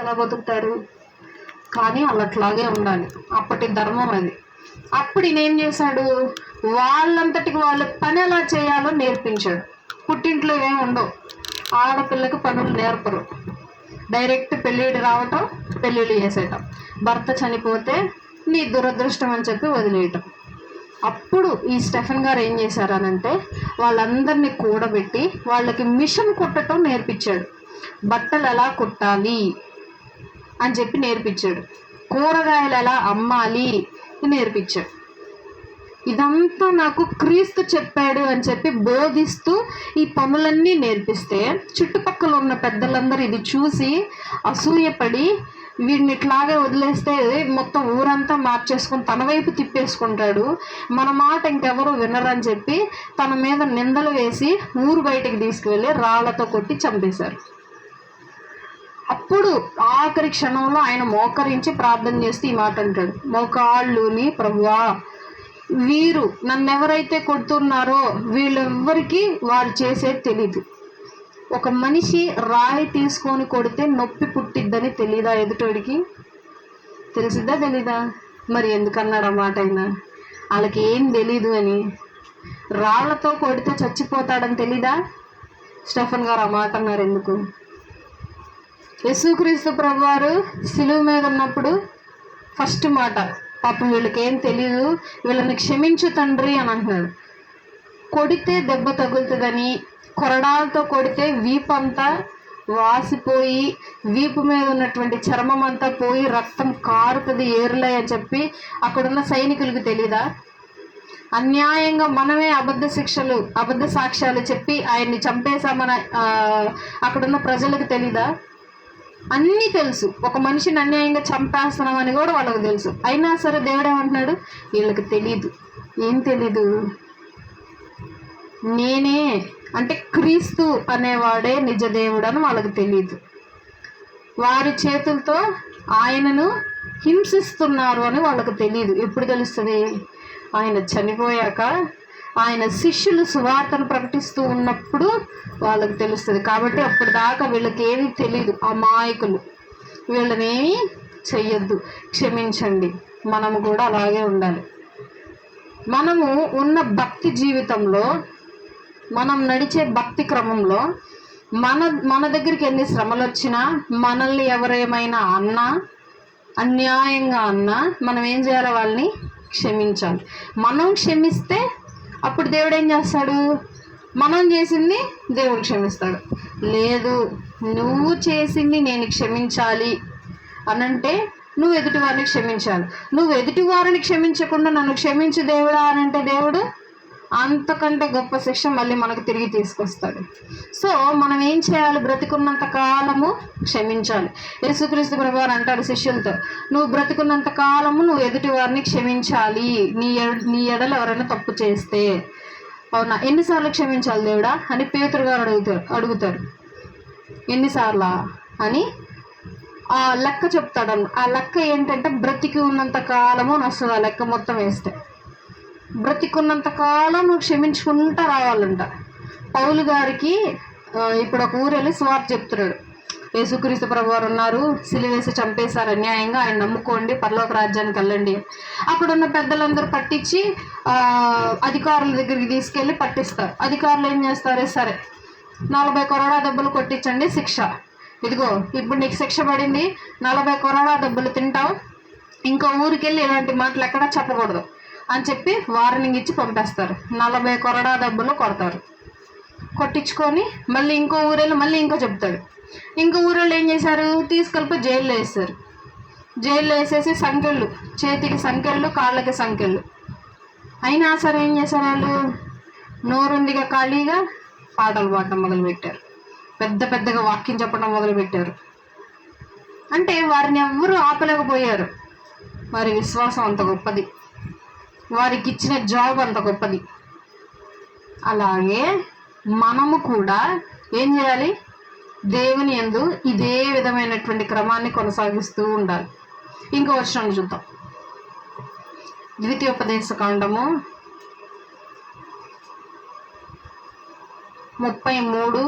ఎలా బతుకుతారు? కానీ అట్లాగే ఉండాలి, అప్పటి ధర్మం అది. అప్పుడు ఈయన ఏం చేశాడు, వాళ్ళంతటికి వాళ్ళ పని ఎలా చేయాలో నేర్పించాడు. పుట్టింట్లో ఏమి ఉండవు, ఆడపిల్లకి పనులు నేర్పరు, డైరెక్ట్ పెళ్ళిళ్ళు రావటం, పెళ్ళిళ్ళు చేసేయటం, భర్త చనిపోతే నీ దురదృష్టం అని చెప్పి వదిలేయటం. అప్పుడు ఈ స్టెఫెన్ గారు ఏం చేశారనంటే వాళ్ళందరినీ కూడబెట్టి వాళ్ళకి మిషన్ కుట్టడం నేర్పించాడు. బట్టలు ఎలా కుట్టాలి అని చెప్పి నేర్పించాడు, కూరగాయలు ఎలా అమ్మాలి నేర్పించాడు. ఇదంతా నాకు క్రీస్తు చెప్పాడు అని చెప్పి బోధిస్తూ ఈ పనులన్నీ నేర్పిస్తే చుట్టుపక్కల ఉన్న పెద్దలందరూ ఇది చూసి అసూయపడి వీడిని ఇట్లాగే వదిలేస్తే మొత్తం ఊరంతా మార్చేసుకుని తన వైపు తిప్పేసుకుంటాడు, మన మాట ఇంకెవరు వినరని చెప్పి తన మీద నిందలు వేసి ఊరు బయటికి తీసుకువెళ్ళి రాళ్లతో కొట్టి చంపేశారు. అప్పుడు ఆఖరి క్షణంలో ఆయన మోకరించి ప్రార్థన చేస్తూ ఈ మాట అంటాడు, మోకాళ్ళుని ప్రభువా, వీరు నన్నెవరైతే కొడుతున్నారో వీళ్ళెవ్వరికి వారు చేసేది తెలీదు. ఒక మనిషి రాయి తీసుకొని కొడితే నొప్పి పుట్టిద్దని తెలీదా ఎదుటోడికి? తెలిసిద్దా తెలీదా? మరి ఎందుకన్నాడు ఆ మాట? అయినా వాళ్ళకి ఏం తెలీదు అని. రాళ్లతో కొడితే చచ్చిపోతాడని తెలీదా? స్టెఫెన్ గారు ఆ మాట అన్నారు ఎందుకు? యేసుక్రీస్తు ప్రభువారు సిలువ మీద ఉన్నప్పుడు ఫస్ట్ మాట, పాపం వీళ్ళకి ఏం తెలీదు, వీళ్ళని క్షమించు తండ్రి అని అంటున్నాడు. కొడితే దెబ్బ తగులుతుందని, కొరడాలతో కొడితే వీపు అంతా వాసిపోయి వీపు మీద ఉన్నటువంటి చర్మం అంతా పోయి రక్తం కారుతుంది ఏర్లే అని చెప్పి అక్కడున్న సైనికులకు తెలీదా? అన్యాయంగా మనమే అబద్ధ సాక్ష్యాలు చెప్పి ఆయన్ని చంపేశామని అక్కడున్న ప్రజలకు తెలీదా? అన్నీ తెలుసు, ఒక మనిషిని అన్యాయంగా చంపేస్తున్నామని కూడా వాళ్ళకి తెలుసు. అయినా సరే దేవుడు ఏమంటున్నాడు, వీళ్ళకి తెలీదు. ఏం తెలీదు? నేనే అంటే క్రీస్తు అనేవాడే నిజ దేవుడు అని వాళ్ళకి తెలియదు. వారి చేతులతో ఆయనను హింసిస్తున్నారు అని వాళ్ళకు తెలియదు. ఎప్పుడు తెలుస్తుంది? ఆయన చనిపోయాక ఆయన శిష్యులు సువార్తను ప్రకటిస్తూ ఉన్నప్పుడు వాళ్ళకు తెలుస్తుంది. కాబట్టి అప్పుడు దాకా వీళ్ళకి ఏమీ తెలియదు, అమాయకులు. వీళ్ళనేమి చెయ్యొద్దు, క్షమించండి. మనము కూడా అలాగే ఉండాలి. మనము ఉన్న భక్తి జీవితంలో, మనం నడిచే భక్తి క్రమంలో మన దగ్గరికి ఎన్ని శ్రమలు వచ్చినా, మనల్ని ఎవరేమైనా అన్నా, అన్యాయంగా అన్నా, మనం ఏం చేయాలి? వాళ్ళని క్షమించాలి. మనం క్షమిస్తే అప్పుడు దేవుడు ఏం చేస్తాడు? మనం చేసింది దేవుడు క్షమిస్తాడు. లేదు, నువ్వు చేసింది నేను క్షమించాలి అనంటే నువ్వు ఎదుటి వారిని క్షమించాలి. నువ్వు ఎదుటి వారిని క్షమించకుండా నన్ను క్షమించు దేవుడా అనంటే దేవుడు అంతకంటే గొప్ప శిక్ష మళ్ళీ మనకు తిరిగి తీసుకొస్తాడు. సో మనం ఏం చేయాలి? బ్రతికున్నంత కాలము క్షమించాలి. యేసుక్రీస్తు ప్రభువారు అంటాడు శిష్యులతో, నువ్వు బ్రతికున్నంత కాలము నువ్వు ఎదుటి వారిని క్షమించాలి, నీ ఎడల ఎవరైనా తప్పు చేస్తే. అవునా? ఎన్నిసార్లు క్షమించాలి దేవుడా అని పేతురు గారు అడుగుతారు. ఎన్నిసార్లా అని ఆ లెక్క చెప్తాడు. ఆ లెక్క ఏంటంటే బ్రతికి ఉన్నంత కాలము అని వస్తుంది. ఆ లెక్క మొత్తం వేస్తే బ్రతికున్నంత కాలం నువ్వు క్షమించుకుంటా రావాలంట. పౌలు గారికి ఇప్పుడు ఒక ఊరు వెళ్ళి సువార్త చెప్తున్నాడు, యేసుక్రీస్తు ప్రభువారు ఉన్నారు, సిలువేసి చంపేశారు అన్యాయంగా, ఆయన నమ్ముకోండి, పరలోక రాజ్యానికి వెళ్ళండి. అక్కడున్న పెద్దలందరూ పట్టించి అధికారుల దగ్గరికి తీసుకెళ్ళి పట్టిస్తారు. అధికారులు ఏం చేస్తారు? సరే 40 కొరడా దెబ్బలు కొట్టించండి శిక్ష, ఇదిగో ఇప్పుడు నీకు శిక్ష పడింది, 40 కొరడా దెబ్బలు తింటావు, ఇంకో ఊరికి వెళ్ళి ఇలాంటి మాటలు ఎక్కడా చెప్పకూడదు అని చెప్పి వార్నింగ్ ఇచ్చి పంపేస్తారు. 40 కొరడా దెబ్బలు కొడతారు. కొట్టించుకొని మళ్ళీ ఇంకో ఊరెళ్ళి మళ్ళీ ఇంకో చెప్తాడు. ఇంకో ఊరేళ్ళు ఏం చేశారు? తీసుకెళ్ళిపోయి జైల్లో వేస్తారు. జైల్లో వేసేసి సంకెళ్ళు, చేతికి సంకెళ్ళు, కాళ్ళకి సంకెళ్ళు. అయినా సరే ఏం చేశారు? వాళ్ళు నోరుందిగా ఖాళీగా పాటలు పాడటం మొదలుపెట్టారు, పెద్దగా వాక్యం చెప్పడం మొదలుపెట్టారు. అంటే వారిని ఎవ్వరూ ఆపలేకపోయారు. వారి విశ్వాసం అంత గొప్పది, వారికి ఇచ్చిన జాబ్ అంత గొప్పది. అలాగే మనము కూడా ఏం చేయాలి? దేవుని యందు ఇదే విధమైనటువంటి క్రమాన్ని కొనసాగిస్తూ ఉండాలి. ఇంకో వచనం చూద్దాం. ద్వితీయోపదేశకాండము 33:1.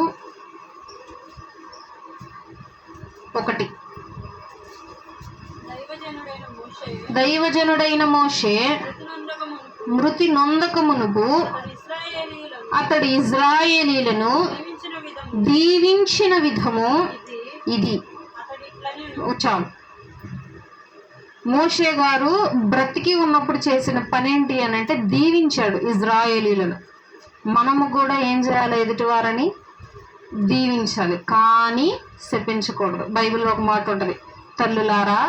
దైవజనుడైన మోషే మృతి నొందక మునుపు అతడు ఇజ్రాయేలీలను దీవించిన విధము ఇది. చాలు. మోషే గారు బ్రతికి ఉన్నప్పుడు చేసిన పనేంటి అని అంటే దీవించాడు ఇజ్రాయేలీలను. మనము కూడా ఏం చేయాలి? ఎదుటివారని దీవించాలి, కానీ శపించకూడదు. బైబిల్లో ఒక మాట ఉంటుంది, తల్లులారా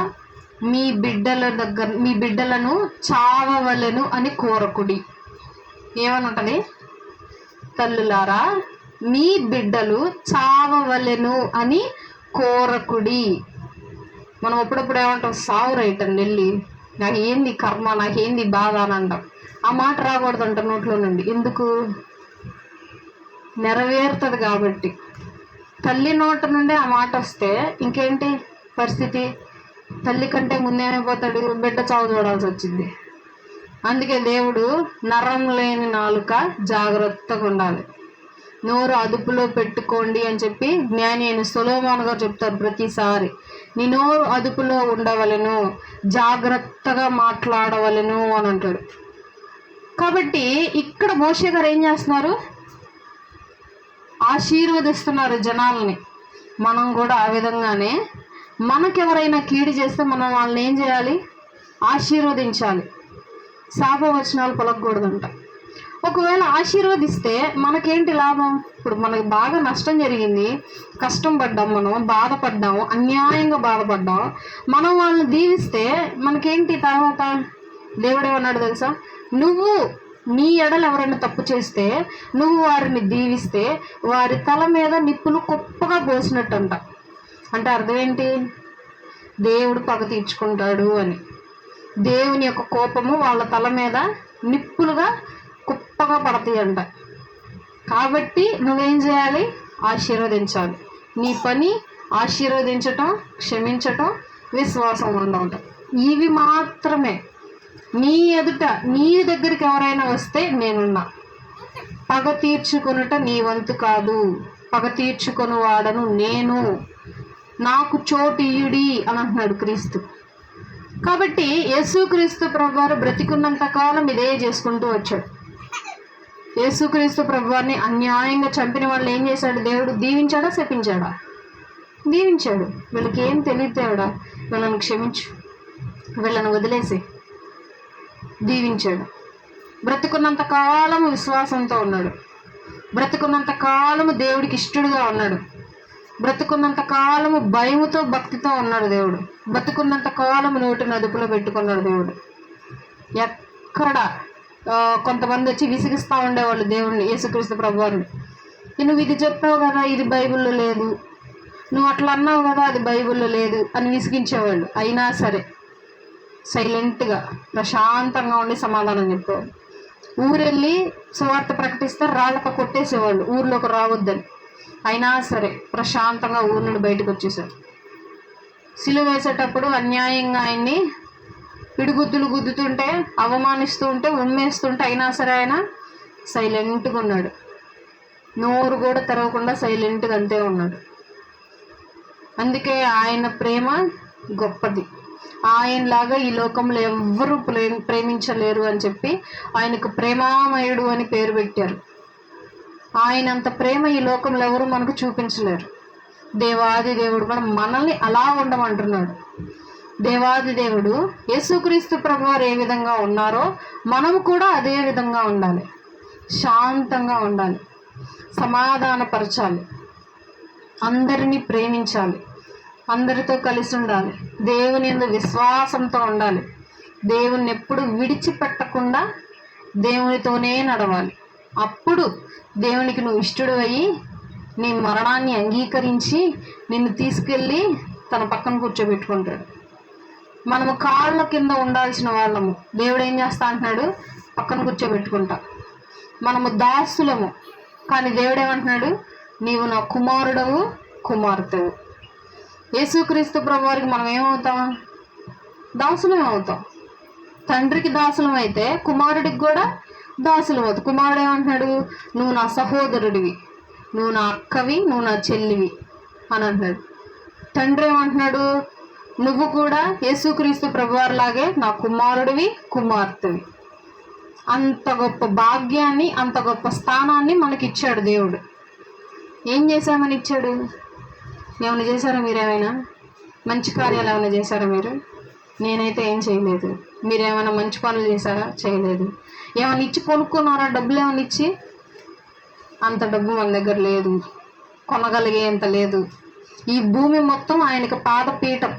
మీ బిడ్డలను చావవలెను అని కోరకుడి. ఏమని ఉంటుంది? తల్లులారా మీ బిడ్డలు చావవలెను అని కోరకుడి. మనం అప్పుడప్పుడు ఏమంటాం? సావు రైటం వెళ్ళి, నాకు ఏంది కర్మ, నాకేంది బాధ అని అంటాం. ఆ మాట రాకూడదంట నోట్లో నుండి. ఎందుకు? నెరవేరుతుంది కాబట్టి. తల్లి నోట నుండి ఆ మాట వస్తే ఇంకేంటి పరిస్థితి? తల్లి కంటే ముందేమైపోతాడు? బిడ్డ చావు చూడాల్సి వచ్చింది. అందుకే దేవుడు నరం లేని నాలుక జాగ్రత్తగా ఉండాలి, నోరు అదుపులో పెట్టుకోండి అని చెప్పి జ్ఞాని అయిన సొలొమోను గారు చెప్తారు ప్రతిసారి. నీ నోరు అదుపులో ఉండవలెను, జాగ్రత్తగా మాట్లాడవలెను అని అంటాడు. కాబట్టి ఇక్కడ మోషే గారు ఏం చేస్తున్నారు? ఆశీర్వదిస్తున్నారు జనాలని. మనం కూడా ఆ విధంగానే మనకెవరైనా కీడు చేస్తే మనం వాళ్ళని ఏం చేయాలి? ఆశీర్వదించాలి. శాపవచనాలు పలకూడదంట. ఒకవేళ ఆశీర్వదిస్తే మనకేంటి లాభం? ఇప్పుడు మనకి బాగా నష్టం జరిగింది, కష్టం పడ్డాం, మనం బాధపడ్డాము, అన్యాయంగా బాధపడ్డాం. మనం వాళ్ళని దీవిస్తే మనకేంటి తర్వాత? దేవుడేమన్నాడు తెలుసా? నువ్వు నీ ఎడలు ఎవరైనా తప్పు చేస్తే నువ్వు వారిని దీవిస్తే వారి తల మీద నిప్పులు కుప్పగా పోసినట్టంట. అంటే అర్థం ఏంటి? దేవుడు పగ తీర్చుకుంటాడు అని. దేవుని యొక్క కోపము వాళ్ళ తల మీద నిప్పులుగా కుప్పగా పడతాయి అంట. కాబట్టి నువ్వేం చేయాలి? ఆశీర్వదించాలి. నీ పని ఆశీర్వదించటం, క్షమించటం, విశ్వాసం ఉండటం. ఇవి మాత్రమే. నీ ఎదుట నీ దగ్గరికి ఎవరైనా వస్తే నేనున్నా. పగ తీర్చుకొనుట నీ వంతు కాదు, పగ తీర్చుకొని వాడను నేను, నాకు చోటు ఇయుడి అని అంటున్నాడు క్రీస్తు. కాబట్టి యేసుక్రీస్తు ప్రభువారు బ్రతికున్నంత కాలం ఇదే చేసుకుంటూ వచ్చాడు. యేసుక్రీస్తు ప్రభువారిని అన్యాయంగా చంపిన వాళ్ళు ఏం చేశాడు? దేవుడు దీవించాడా? శపించాడా? దీవించాడు. వీళ్ళకి ఏం తెలియదు దేవుడా, వీళ్ళని క్షమించు, వీళ్ళని వదిలేసి దీవించాడు. బ్రతుకున్నంత కాలము విశ్వాసంతో ఉన్నాడు, బ్రతుకున్నంత కాలము దేవుడికి ఇష్టడుగా ఉన్నాడు, బ్రతుకున్నంత కాలము భయముతో భక్తితో ఉన్నాడు దేవుడు, బ్రతుకున్నంత కాలము నోటిని అదుపులో పెట్టుకున్నాడు దేవుడు. ఎక్కడ కొంతమంది వచ్చి విసిగిస్తూ ఉండేవాళ్ళు దేవుడిని, యేసుక్రీస్తు ప్రభువారిని. నువ్వు ఇది చెప్పావు కదా, ఇది బైబిల్లో లేదు, నువ్వు అట్లా అన్నావు కదా, అది బైబిల్లో లేదు అని విసిగించేవాళ్ళు. అయినా సరే సైలెంట్గా ప్రశాంతంగా ఉండి సమాధానం చెప్పేవాళ్ళు. ఊరెళ్ళి సువార్త ప్రకటిస్తే రాళ్ళతో కొట్టేసేవాళ్ళు ఊర్లోకి రావద్దని. అయినా సరే ప్రశాంతంగా ఊరి నుండి బయటకు వచ్చేసారు. సిలువ వేసేటప్పుడు అన్యాయంగా ఆయన్ని పిడిగుద్దులు గుద్దుతుంటే, అవమానిస్తూ ఉంటే, ఉమ్మేస్తుంటే అయినా సరే ఆయన సైలెంట్గా ఉన్నాడు. నోరు కూడా తెరవకుండా సైలెంట్గా అంతే ఉన్నాడు. అందుకే ఆయన ప్రేమ గొప్పది. ఆయనలాగా ఈ లోకంలో ఎవ్వరూ ప్రేమించలేరు అని చెప్పి ఆయనకు ప్రేమామయుడు అని పేరు పెట్టారు. ఆయనంత ప్రేమ ఈ లోకంలో ఎవరు మనకు చూపించలేరు. దేవాది దేవుడు కూడా మనల్ని అలా ఉండమంటున్నాడు. దేవాది దేవుడు యేసుక్రీస్తు ప్రభువారు ఏ విధంగా ఉన్నారో మనము కూడా అదే విధంగా ఉండాలి. శాంతంగా ఉండాలి, సమాధానపరచాలి, అందరినీ ప్రేమించాలి, అందరితో కలిసి ఉండాలి, దేవుని యందు విశ్వాసంతో ఉండాలి, దేవుణ్ణి ఎప్పుడు విడిచిపెట్టకుండా దేవునితోనే నడవాలి. అప్పుడు దేవునికి నువ్వు ఇష్టడు అయ్యి నీ మరణాన్ని అంగీకరించి నిన్ను తీసుకెళ్ళి తన పక్కన కూర్చోబెట్టుకుంటాడు. మనము కాళ్ళ కింద ఉండాల్సిన వాళ్ళము, దేవుడు ఏం చేస్తా అంటున్నాడు? పక్కన కూర్చోబెట్టుకుంటా. మనము దాసులము, కానీ దేవుడు ఏమంటున్నాడు? నీవు నా కుమారుడవు, కుమార్తెవు. యేసుక్రీస్తు ప్రభువారికి మనం ఏమవుతాం? దాసులం అవుతాం. తండ్రికి దాసులం అయితే కుమారుడికి కూడా దాసులం అవుతాం. కుమారుడు ఏమంటున్నాడు? నువ్వు నా సహోదరుడివి, నువ్వు నా అక్కవి, నువ్వు నా చెల్లివి అని అంటున్నాడు. తండ్రి ఏమంటున్నాడు? నువ్వు కూడా యేసుక్రీస్తు ప్రభువారిలాగే నా కుమారుడివి, కుమార్తెవి. అంత గొప్ప భాగ్యాన్ని, అంత గొప్ప స్థానాన్ని మనకిచ్చాడు దేవుడు. ఏం చేశామని ఇచ్చాడు? ఏమైనా చేశారా? మీరేమైనా మంచి కార్యాలు ఏమైనా చేశారా? నేనైతే ఏం చేయలేదు. మీరేమైనా మంచి పనులు చేశారా? చేయలేదు. ఏమైనా ఇచ్చి కొనుక్కున్నారా? డబ్బులు ఏమైనా ఇచ్చి? అంత డబ్బు మన దగ్గర లేదు, కొనగలిగేంత లేదు. ఈ భూమి మొత్తం ఆయనకి పాదపీఠం.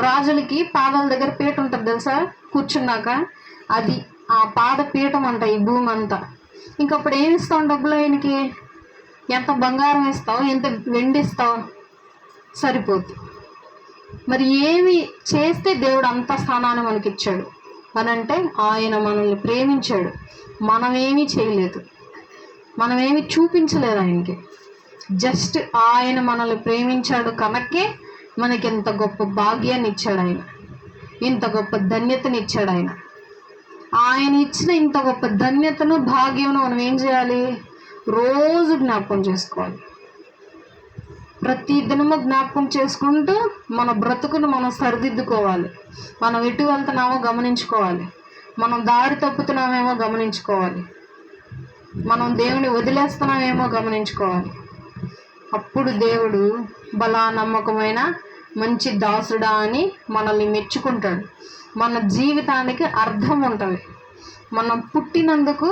రాజులకి పాదాల దగ్గర పీట ఉంటుంది తెలుసా, కూర్చున్నాక. అది ఆ పాదపీఠం అంట ఈ భూమి అంతా. ఇంకప్పుడు ఏమి ఇస్తాం డబ్బులు ఆయనకి? ఎంత బంగారం ఇస్తావు, ఎంత వెండి ఇస్తావు? సరిపోతుంది. మరి ఏమి చేస్తే దేవుడు అంత స్థానాన్ని మనకి ఇచ్చాడు అనంటే, ఆయన మనల్ని ప్రేమించాడు. మనమేమీ చేయలేదు, మనమేమి చూపించలేదు ఆయనకి. జస్ట్ ఆయన మనల్ని ప్రేమించాడు కనుకే మనకి ఇంత గొప్ప భాగ్యాన్ని ఇచ్చాడు ఆయన, ఇంత గొప్ప ధన్యతని ఇచ్చాడు ఆయన. ఆయన ఇచ్చిన ఇంత గొప్ప ధన్యతను, భాగ్యమును మనం ఏం చేయాలి? రోజు జ్ఞాపకం చేసుకోవాలి. ప్రతి దినము జ్ఞాపకం చేసుకుంటూ మన బ్రతుకును మనం సరిదిద్దుకోవాలి. మనం ఎటు వెళ్తున్నామో గమనించుకోవాలి, మనం దారి తప్పుతున్నామేమో గమనించుకోవాలి, మనం దేవుని వదిలేస్తున్నామేమో గమనించుకోవాలి. అప్పుడు దేవుడు బలా నమ్మకమైన మంచి దాసుడా అని మనల్ని మెచ్చుకుంటాడు. మన జీవితానికి అర్థం ఉంటుంది, మనం పుట్టినందుకు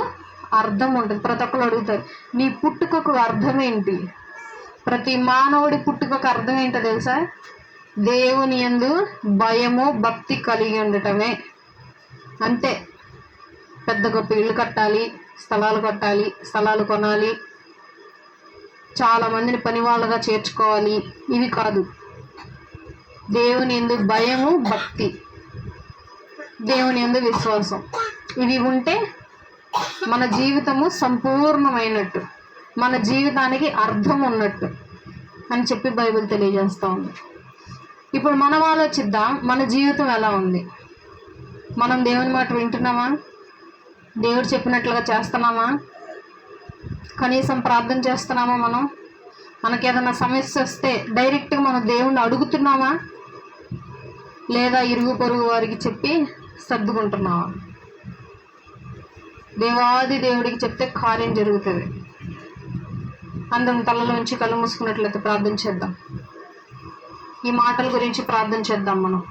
అర్థం ఉంటుంది. ప్రతి ఒక్కరు అడుగుతారు, నీ పుట్టుకకు అర్థం ఏంటి? ప్రతి మానవుడి పుట్టుకకు అర్థం ఏంటో తెలుసా? దేవుని యందు భయము, భక్తి కలిగి ఉండటమే. అంతే. పెద్ద గొప్ప ఇల్లు కట్టాలి, స్థలాలు కట్టాలి, స్థలాలు కొనాలి, చాలా మందిని పని వాళ్ళగా చేర్చుకోవాలి, ఇవి కాదు. దేవుని యందు భయము, భక్తి, దేవుని యందు విశ్వాసం, ఇవి ఉంటే మన జీవితము సంపూర్ణమైనట్టు, మన జీవితానికి అర్థం ఉన్నట్టు అని చెప్పి బైబిల్ తెలియజేస్తూ ఉంది. ఇప్పుడు మనం ఆలోచిద్దాం, మన జీవితం ఎలా ఉంది? మనం దేవుని మాట వింటున్నామా? దేవుడు చెప్పినట్లుగా చేస్తున్నామా? కనీసం ప్రార్థన చేస్తున్నామా? మనకేదైనా సమస్య వస్తే డైరెక్ట్గా మనం దేవుణ్ణి అడుగుతున్నామా? లేదా ఇరుగు పొరుగు వారికి చెప్పి సర్దుకుంటున్నావా? దేవాది దేవుడికి చెప్తే కార్యం జరుగుతుంది. అందరం తలలోంచి కళ్ళు మూసుకున్నట్లయితే ప్రార్థన చేద్దాం. ఈ మాటల గురించి ప్రార్థన చేద్దాం మనం.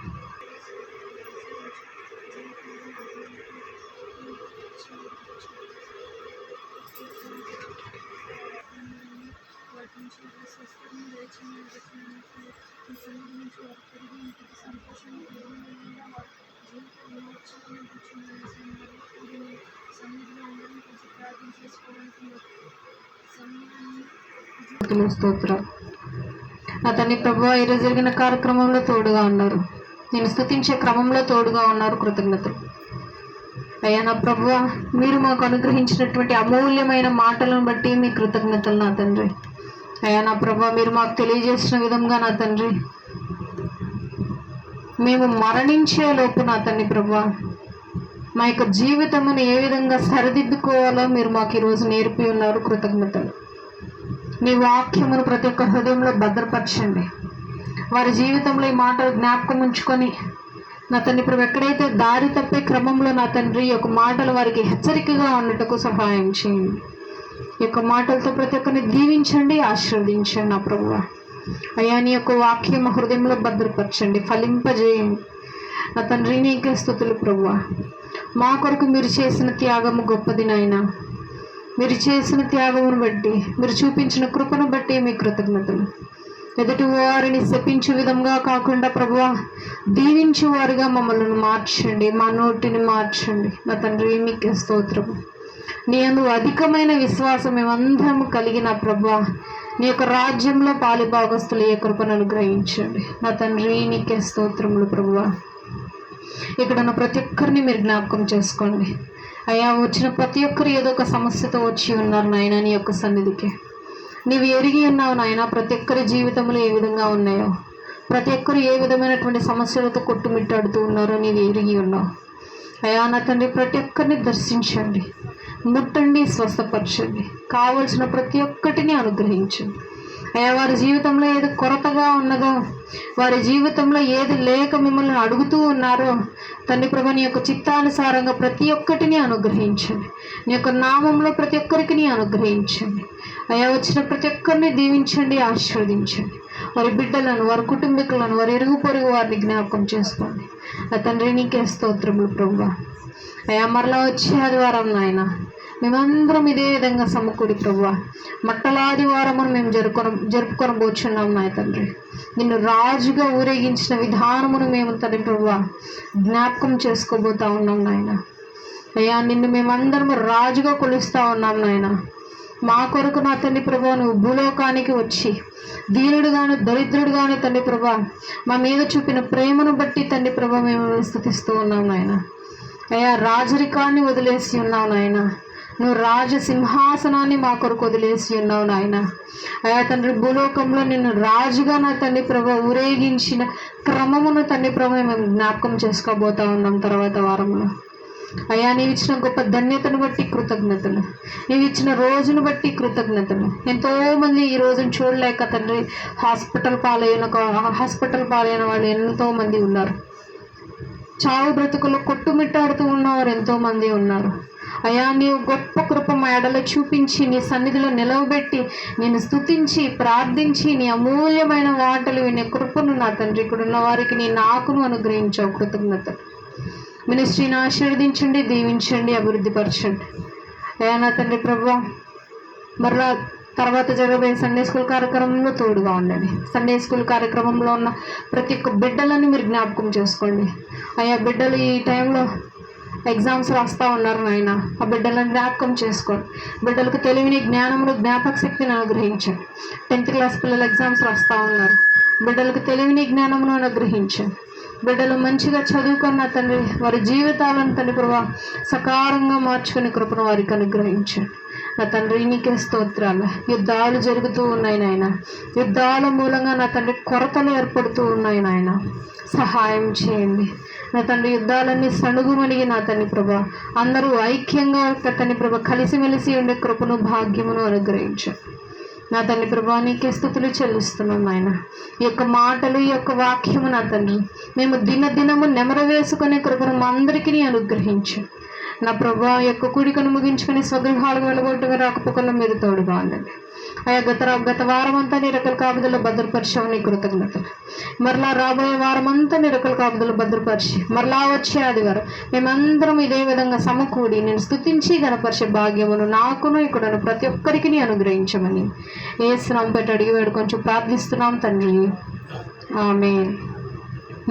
స్తోత్రం. అతన్ని ప్రభువా ఈరోజు జరిగిన కార్యక్రమంలో తోడుగా ఉన్నారు, నేను స్తుతించే క్రమంలో తోడుగా ఉన్నారు. కృతజ్ఞతలు అయ్యా నా ప్రభువా, మీరు మాకు అనుగ్రహించినటువంటి అమూల్యమైన మాటలను బట్టి మీ కృతజ్ఞతలు నా తండ్రి. అయ్యా నా ప్రభువా, మీరు మాకు తెలియజేసిన విధంగా నా తండ్రి, మేము మరణించే లోపు నా తండ్రి ప్రభువా, మా యొక్క జీవితమును ఏ విధంగా సరిదిద్దుకోవాలో మీరు మాకు ఈరోజు నేర్పి ఉన్నారు. కృతజ్ఞతలు. మీ వాక్యమును ప్రతి ఒక్క హృదయంలో భద్రపరచండి. వారి జీవితంలో ఈ మాటలు జ్ఞాపకం ఉంచుకొని నా తండ్రి ప్రభు, ఎక్కడైతే దారి తప్పే క్రమంలో నా తండ్రి ఈ యొక్క మాటలు వారికి హెచ్చరికగా ఉండటకు సహాయం చేయండి. ఈ యొక్క మాటలతో ప్రతి ఒక్కరిని దీవించండి, ఆశీర్వదించండి నా ప్రభువా. అయ్యా నీ యొక్క వాక్యం హృదయంలో భద్రపరచండి, ఫలింపజేయండి నా తండ్రి. నీకే స్తుతులు ప్రభువా. మా కొరకు మీరు చేసిన త్యాగము గొప్పది నాయనా. మీరు చేసిన త్యాగమును బట్టి, మీరు చూపించిన కృపను బట్టి మీ కృతజ్ఞతలు. ఎదుటి వారిని శపించే విధంగా కాకుండా ప్రభువా, దీవించే వారిగా మమ్మల్ని మార్చండి, మా నోటిని మార్చండి నా తండ్రి. మీకే స్తోత్రము. నీ యందు అధికమైన విశ్వాసం మేమందరము కలిగిన ప్రభువా, నీ యొక్క రాజ్యంలో పాలిభాగస్తులు ఏ కృపను అనుగ్రహించండి నా తండ్రి. నీకే స్తోత్రములు ప్రభువా. ఇక్కడ ఉన్న ప్రతి ఒక్కరిని మీరు జ్ఞాపకం చేసుకోండి అయ్యా. వచ్చిన ప్రతి ఒక్కరు ఏదో ఒక సమస్యతో వచ్చి ఉన్నారు నాయన నీ యొక్క సన్నిధికి. నీవు ఎరిగి ఉన్నావు నాయన, ప్రతి ఒక్కరి జీవితంలో ఏ విధంగా ఉన్నాయో, ప్రతి ఒక్కరు ఏ విధమైనటువంటి సమస్యలతో కొట్టుమిట్టాడుతూ ఉన్నారో నీవు ఎరిగి ఉన్నావు అయ్యా నా తండ్రి. ప్రతి ఒక్కరిని దర్శించండి, ముట్టండి, స్వస్థపరచండి, కావలసిన ప్రతి ఒక్కటిని అనుగ్రహించండి అయ్యా వారి జీవితంలో ఏది కొరతగా ఉన్నదో, వారి జీవితంలో ఏది లేక మిమ్మల్ని అడుగుతూ ఉన్నారో తండ్రి ప్రభా, నీ యొక్క చిత్తానుసారంగా ప్రతి ఒక్కటిని అనుగ్రహించండి. నీ యొక్క నామంలో ప్రతి ఒక్కరికి అనుగ్రహించండి. అయ్యా వచ్చిన ప్రతి ఒక్కరిని దీవించండి, ఆశీర్వదించండి. వారి బిడ్డలను, వారి కుటుంబీకులను, వారి ఇరుగు పొరుగు వారిని జ్ఞాపకం చేసుకోండి. ఆ తండ్రి నీకే స్తోత్రములు ప్రభువా. అయ్యా మరలా వచ్చే ఆదివారం నాయన మేమందరం ఇదే విధంగా సమకూడి ప్రభువా, మట్టలాది వారమును మేము జరుపుకొనబోచున్నాం నాయ తండ్రి. నిన్ను రాజుగా ఊరేగించిన విధానమును మేము తండ్రి ప్రభువా జ్ఞాపకం చేసుకోబోతా ఉన్నాం నాయన. అయ్యా నిన్ను మేమందరం రాజుగా కొలుస్తా ఉన్నాం నాయన. మా కొరకు నా తండ్రి ప్రభా నువ్వు భూలోకానికి వచ్చి దీనుడుగాను దరిద్రుడుగాను తండ్రి ప్రభా మా మీద చూపిన ప్రేమను బట్టి తండ్రి ప్రభా మేము స్తుతిస్తూ ఉన్నాం నాయన. అయ్యా రాజరికాన్ని వదిలేసి ఉన్నావు నాయన. నువ్వు రాజసింహాసనాన్ని మా కొరకు వదిలేసి ఉన్నావు నాయన. అయ్యా తండ్రి భూలోకంలో నిన్ను రాజుగా నా తండ్రి ప్రభా ఊరేగించిన క్రమమును తండ్రి ప్రభా మేము జ్ఞాపకం చేసుకోబోతా ఉన్నాం తర్వాత వారంలో. అయ్యా నీవు ఇచ్చిన గొప్ప ధన్యతను బట్టి కృతజ్ఞతలు, నీవు ఇచ్చిన రోజును బట్టి కృతజ్ఞతలు. ఎంతోమంది ఈ రోజును చూడలేక తండ్రి హాస్పిటల్ పాలైన వాళ్ళు ఎంతోమంది ఉన్నారు. చావు బ్రతుకులు కొట్టుమిట్టాడుతూ ఉన్నవారు ఎంతోమంది ఉన్నారు. అయ్యా నీవు గొప్ప కృప మా ఎడల చూపించి నీ సన్నిధిలో నిలవబెట్టి నేను స్తుతించి ప్రార్థించి నీ అమూల్యమైన మాటలు వినే కృపను నా తండ్రి ఇక్కడున్న వారికి నీ నాకును అనుగ్రహించావు. కృతజ్ఞతలు. మినిస్ట్రీని ఆశీర్వదించండి, దీవించండి, అభివృద్ధిపరచండి. అయ్యా నా తండ్రి ప్రభువా మరలా తర్వాత జరగబోయే సండే స్కూల్ కార్యక్రమంలో తోడుగా ఉండండి. సండే స్కూల్ కార్యక్రమంలో ఉన్న ప్రతి ఒక్క బిడ్డలని మీరు జ్ఞాపకం చేసుకోండి. అయ్యా బిడ్డలు ఈ టైంలో ఎగ్జామ్స్ రాస్తూ ఉన్నారు నాయన. ఆ బిడ్డలను జ్ఞాపకం చేసుకోండి. బిడ్డలకు తెలివిని, జ్ఞానమును, జ్ఞాపక శక్తిని అనుగ్రహించండి. 10th క్లాస్ పిల్లలు ఎగ్జామ్స్ రాస్తూ ఉన్నారు. బిడ్డలకు తెలివిని, జ్ఞానమును అనుగ్రహించండి. బిడ్డలు మంచిగా చదువుకున్న తండ్రి వారి జీవితాలను తండ్రి ప్రభా సకారంగా మార్చుకునే కృపను వారికి అనుగ్రహించండి. నా తండ్రి నీకే స్తోత్రాలు. యుద్ధాలు జరుగుతూ ఉన్నాయి నాయన. యుద్ధాల మూలంగా నా తండ్రి కొరతలు ఏర్పడుతూ ఉన్నాయి నాయన. సహాయం చేయండి నా తండ్రి. యుద్ధాలన్నీ సణుగుమణిగి నా తండ్రి ప్రభా అందరూ ఐక్యంగా తండ్రి ప్రభా కలిసిమెలిసి ఉండే కృపను, భాగ్యమును అనుగ్రహించండి. నా తండ్రి ప్రభా నీకే స్తుతులు చెల్లిస్తున్నాం నాయన. ఈ యొక్క మాటలు, ఈ యొక్క వాక్యము నా తండ్రి మేము దినదినము నెమరవేసుకునే కృపను మా అందరికీ అనుగ్రహించు. నా ప్రభా యొక్క కూడికను ముగించుకొని స్వగృహాలకు వెళ్ళగొట్టుగా రాకపోకల్లో మీరు తోడుగా ఉండండి. అయ్యా గత వారం అంతా నీ రెక్కల కాపుదల్లో భద్రపరిచావు, నీ కృతజ్ఞతలు. మరలా రాబోయే వారం అంతా నీ రెక్కల కాపుదల్లో భద్రపరిచి మరలా వచ్చే ఆదివారం మేమందరం ఇదే విధంగా సమకూడి నేను స్తుతించి గణపరిచే భాగ్యమును నాకును ఇక్కడ ప్రతి ఒక్కరికి అనుగ్రహించమని యేసు నామమున పెట్టి అడిగి వేడుకొంచు ప్రార్థిస్తున్నాం తండ్రి. ఆమేన్.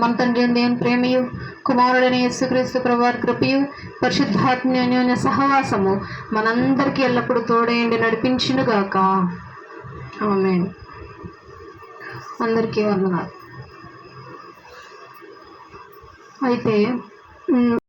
మన తండ్రి దేవుని ప్రేమయు, కుమారుడైన యేసుక్రీస్తు ప్రభువారి కృపయు, పరిశుద్ధాత్మ అన్యోన్య సహవాసము మనందరికీ ఎల్లప్పుడూ తోడేయండి నడిపించునుగాక. ఆమేన్. అందరికీ వందనాలు. అయితే